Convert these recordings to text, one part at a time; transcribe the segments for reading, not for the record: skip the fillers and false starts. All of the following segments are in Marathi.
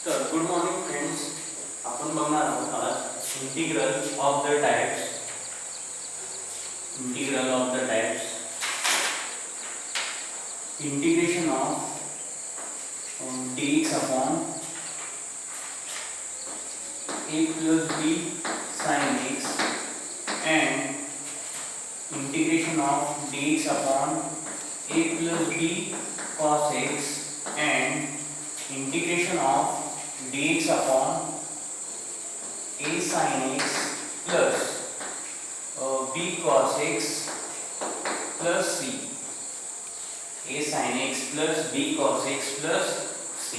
तर गुड मॉर्निंग फ्रेंड्स, आपण बघणार आहोत आज integral of the types. Integral of the types. Integration of dx upon a plus b sin x and integration of dx upon a plus b cos x and integration of dx upon a sin x plus b cos x plus c. a sin x plus b cos x plus c.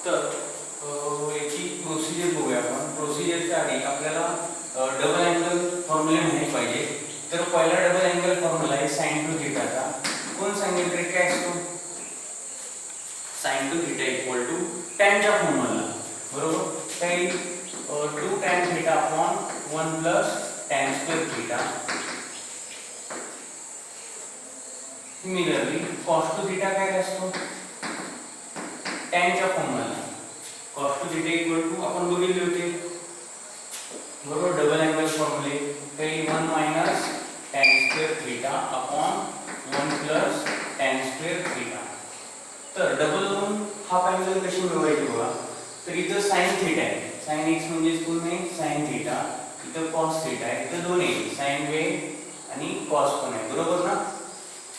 तर याची प्रोसिजर बघूया आपण. प्रोसिजरच्या आधी आपल्याला डबल अँगल फॉर्म्युला माहिती पाहिजे. तर पहिला डबल अँगल फॉर्म्युला आहे sin टू थीटाचा. कोण सांगेल रे काय असतो? sin two theta equal to tan च्या फॉर्म्युला, बरोबर? काही 2 tan theta upon 1 plus tan square theta. Similarly cos two theta काय असतो? tan च्या formula cos two theta equal to आपण बघितले होते, बरोबर? डबल अँगल फॉर्म्युले काही 1 minus tan square theta upon 1 plus tan square theta. तर डबल होऊन हाफ अँगल कशी मिळवायची बघा. तर इथं sin थीटा आहे, sin x म्हणजे कोण आहे? sin theta. इथं cos थीटा आहे, इथं दोन्ही sin वेव्ह आणि cos पण आहे, बरोबर ना?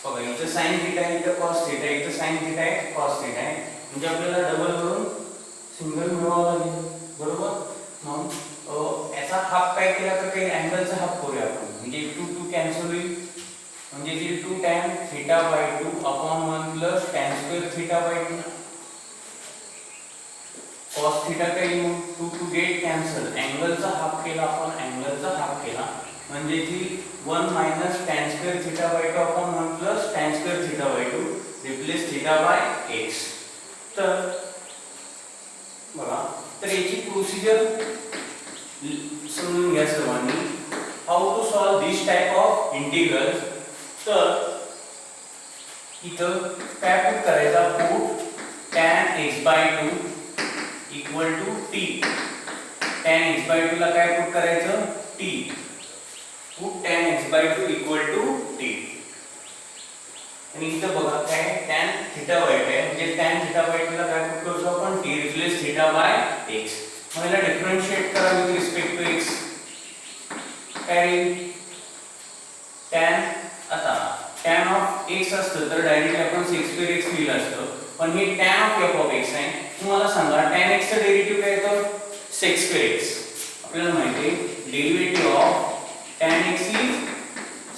बघा इथं sin थीटा आहे, इथं cos थीटा आहे, इथं sin थीटा आहे, cos थीटा आहे. म्हणजे आपल्याला डबल करून सिंगल मिळवावं लागेल, बरोबर? मग याचा हाफ काय केला तर काही अँगलचा हाफ करूया आपण. म्हणजे 2 2 कॅन्सल होईल, म्हणजे जी 2 tan theta by 2 upon 1 plus tan square theta by 2. cos theta काही 2 2 गेट कॅन्सल. अँगलचा हाफ केला आपण, अँगलचा हाफ केला म्हणजे ती 1 minus tan square theta by 2 upon 1 plus tan square theta by 2 replace theta by x. तर बघा, तर याची प्रोसिजर समजून घ्या सर्वांनी. How to solve this type of integral. तर इथं काय पुट करायचा? Put tan x by 2 equal to t. tan x by 2 ला काय पुट करायचं? t. Put tan x by 2 equal to t. आणि इथं बघा काय tan थीटा बाय 2 आहे, म्हणजे tan थीटा बाय 2 ला काय पुट करू आपण? t replace theta by x. मग याला डिफरन्शिएट करा विथ रिस्पेक्ट टू x. काय tan आता tan ऑफ x असतं तर डायरेक्टली आपण sec² x लिहिलं असतं, पण हे tan of f of x आहे. तुम्हाला सांगा tan x चा डेरिव्हेटिव्ह काय येतो? sec² x. आपल्याला माहिती आहे derivative of tan x is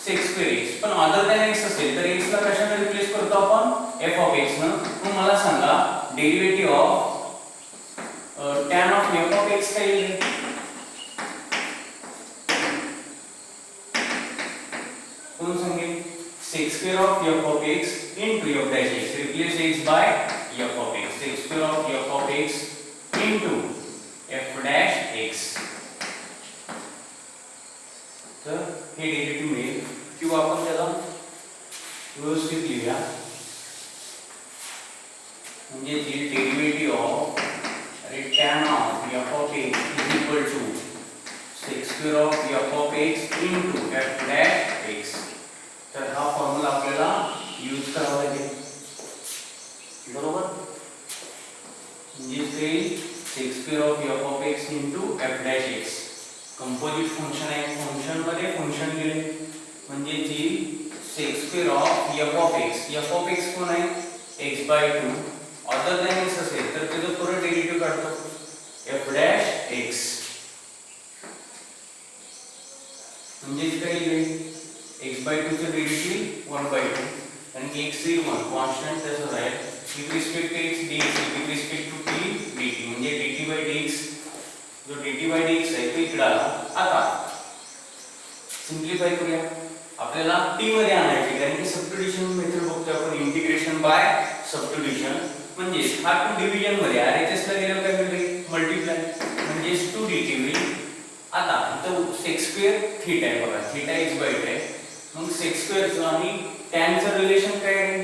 sec² x. पण अदर दॅन x असेल तर x ला कशाने रिप्लेस करतो आपण? f ऑफ x न. मग मला सांगा derivative of tan of f of x काय येईल? कोण सांगेल? sec² of f of x into f dash x. Replace x by f of x. sec² of f of x into f dash x. तर हे डेरिव्हेटिव्ह मिळेल किंवा आपण त्याला व्यवस्थित लिहूया. म्हणजे जी derivative of tan of f of x is equal to sec² of f of x into f dash x. तर हा फॉर्म्युला आपल्याला यूज करावा लागेल, बरोबर? म्हणजे ते sec² of f of x into f dash x. Composite function आहे, फंक्शन मध्ये फंक्शन गेले म्हणजे जी sec² of f of x. f of x कोण आहे? x by 2. Other than x असेल तर त्याचं परत डेरिव्हेटिव्ह काढतो f dash x. म्हणजे काय येईल? x by 2 चं डेरिव्हेटिव्ह 1 by 2 आणि x is 1 कॉन्स्टंट तसंच आहे. With respect to x dx with respect to t dt. म्हणजे dt by dx जो dt by dx आहे तो इकडे आला. आता सिंप्लिफाय करूया. आपल्याला t मध्ये आणायचे कारण की सबस्टिट्यूशन मेथड बघतोय आपण, इंटिग्रेशन बाय सबस्टिट्यूशन. म्हणजे म्हणजेच हा 2 डिव्हिजन मध्ये RHS ला गेल्यावर काय मिळेल मल्टिप्लाय म्हणजेच 2 dt होईल. आता इथं sec स्क्वेअर थीटा आहे बघा, थीटा x/2 आहे. मग sec स्क्वेअरचं आणि tan चं रिलेशन काय आहे?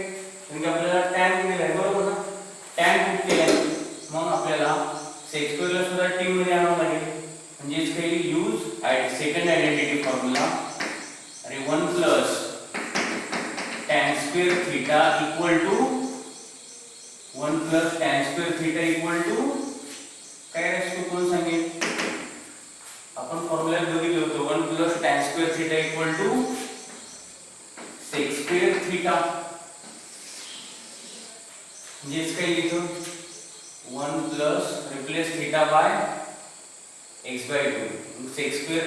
म्हणजे आपल्याला tan दिलेला आहे बरोबर ना, tan पुट केलाय. मग आपल्याला sec स्क्वेअर ला सुद्धा t मध्ये आणावं लागेल. म्हणजेच काही यूज सेकंड आयडेंटिटी फॉर्म्युला. अरे 1 plus tan square theta equal to 1 plus tan square theta equal to काय असतो कोण सांगेल? आपण फॉर्म्युला बघितलं होतं 1 plus tan square theta equal to sec square theta. म्हणजेच काय लिहितो 1 plus replace theta by x/2. sec square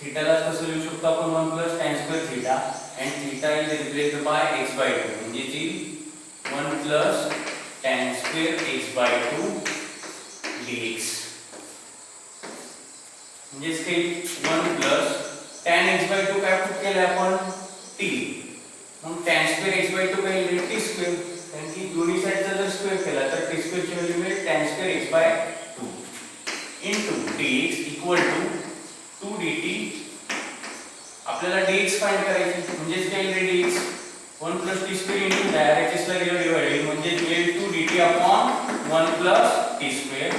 थीटाला कसं लिहू शकतो आपण 1 plus tan square theta and theta is replaced by x/2 म्हणजे जी 1 plus tan square x/2 dx. म्हणजेच काही 1 प्लस tan x/2 काय पुट केलं आपण t. मग tan स्क्वेअर x/2 काय लिहिले t स्क्वेअर, कारण की दोन्ही साइडचा जर स्क्वेअर केला तर t स्क्वेअर ची व्हॅल्यू मिळेल tan square x/2 into dx equal to 2 dt. आपल्याला dx फाइंड करायची म्हणजेच काय लिहिले dx 1 plus t square into RHS ला गेलो डिवाइड म्हणजे मिळेल 2 dt upon 1 plus t square.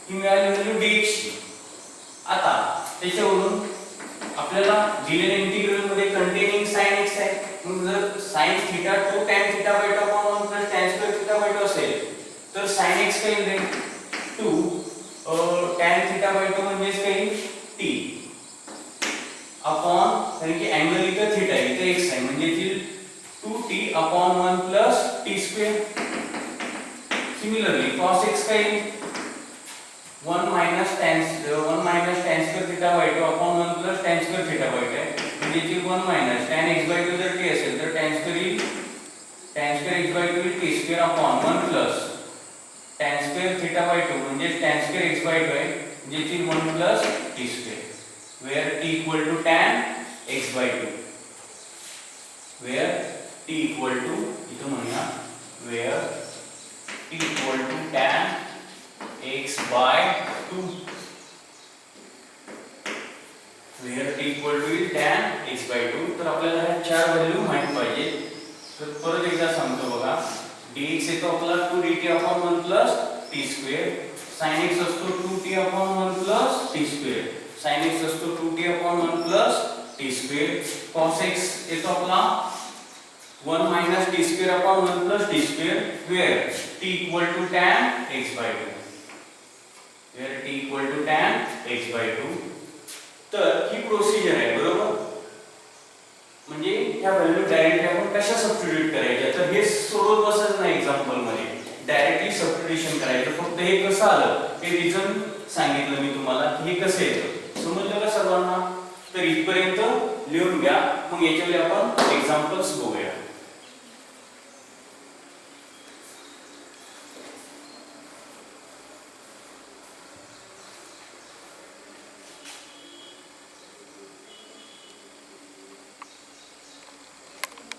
ही मिळाली व्हॅल्यू dx ची. आता त्याच्यावरून आपल्याला दिलेल्या इंटिग्रल मध्ये कंटेनिंग sin x आहे. मग जर sin theta to tan theta by 2 upon 1 plus tan square theta by 2 असेल तर sin x काय येईल 2 tan थीटा बाय 2 म्हणजे काय t अपॉन, कारण की अँगल इथं थीटा आहे इथं x आहे म्हणजे ती 2t upon 1 plus t square. Similarly cos x काय 1 minus tan square theta by 2 upon 1 plus tan square theta by 2 आहे म्हणजे ती 1 मायनस tan x/2 जर t असेल तर tan square x/2 t square upon 1 plus tan square theta by 2 म्हणजे tan स्क्वेअर x/2 आहे म्हणजे ती 1 plus t square where t equal to tan x/2 where t equal to इथं म्हणूया where t equal to tan x/2 where t equal to tan x/2. तर आपल्याला ह्या चार व्हॅल्यू माहित पाहिजे. तर परत एकदा सांगतो बघा dx येतो आपला 2 dt upon 1 plus t square. sin x असतो 2t upon 1 plus t square. sin x असतो 2t upon 1 plus t square. cos x येतो आपला 1 minus t square upon 1 plus t square where t equal to tan x/2 where t equal to tan x/2. तर ही प्रोसिजर आहे बरोबर. म्हणजे ह्या व्हॅल्यू डायरेक्टली आपण कशा सबस्टिट्यूट करायच्या तर हे सोडवत बसायचं नाही एक्झाम्पल मध्ये, डायरेक्टली सबस्टिट्यूशन करायचं. फक्त हे कसं आलं हे रिझन सांगितलं मी तुम्हाला की हे कसं येतं. समजलं का सर्वांना? तर इथपर्यंत लिहून घ्या, मग याच्यावर आपण एक्झाम्पल्स बघूया.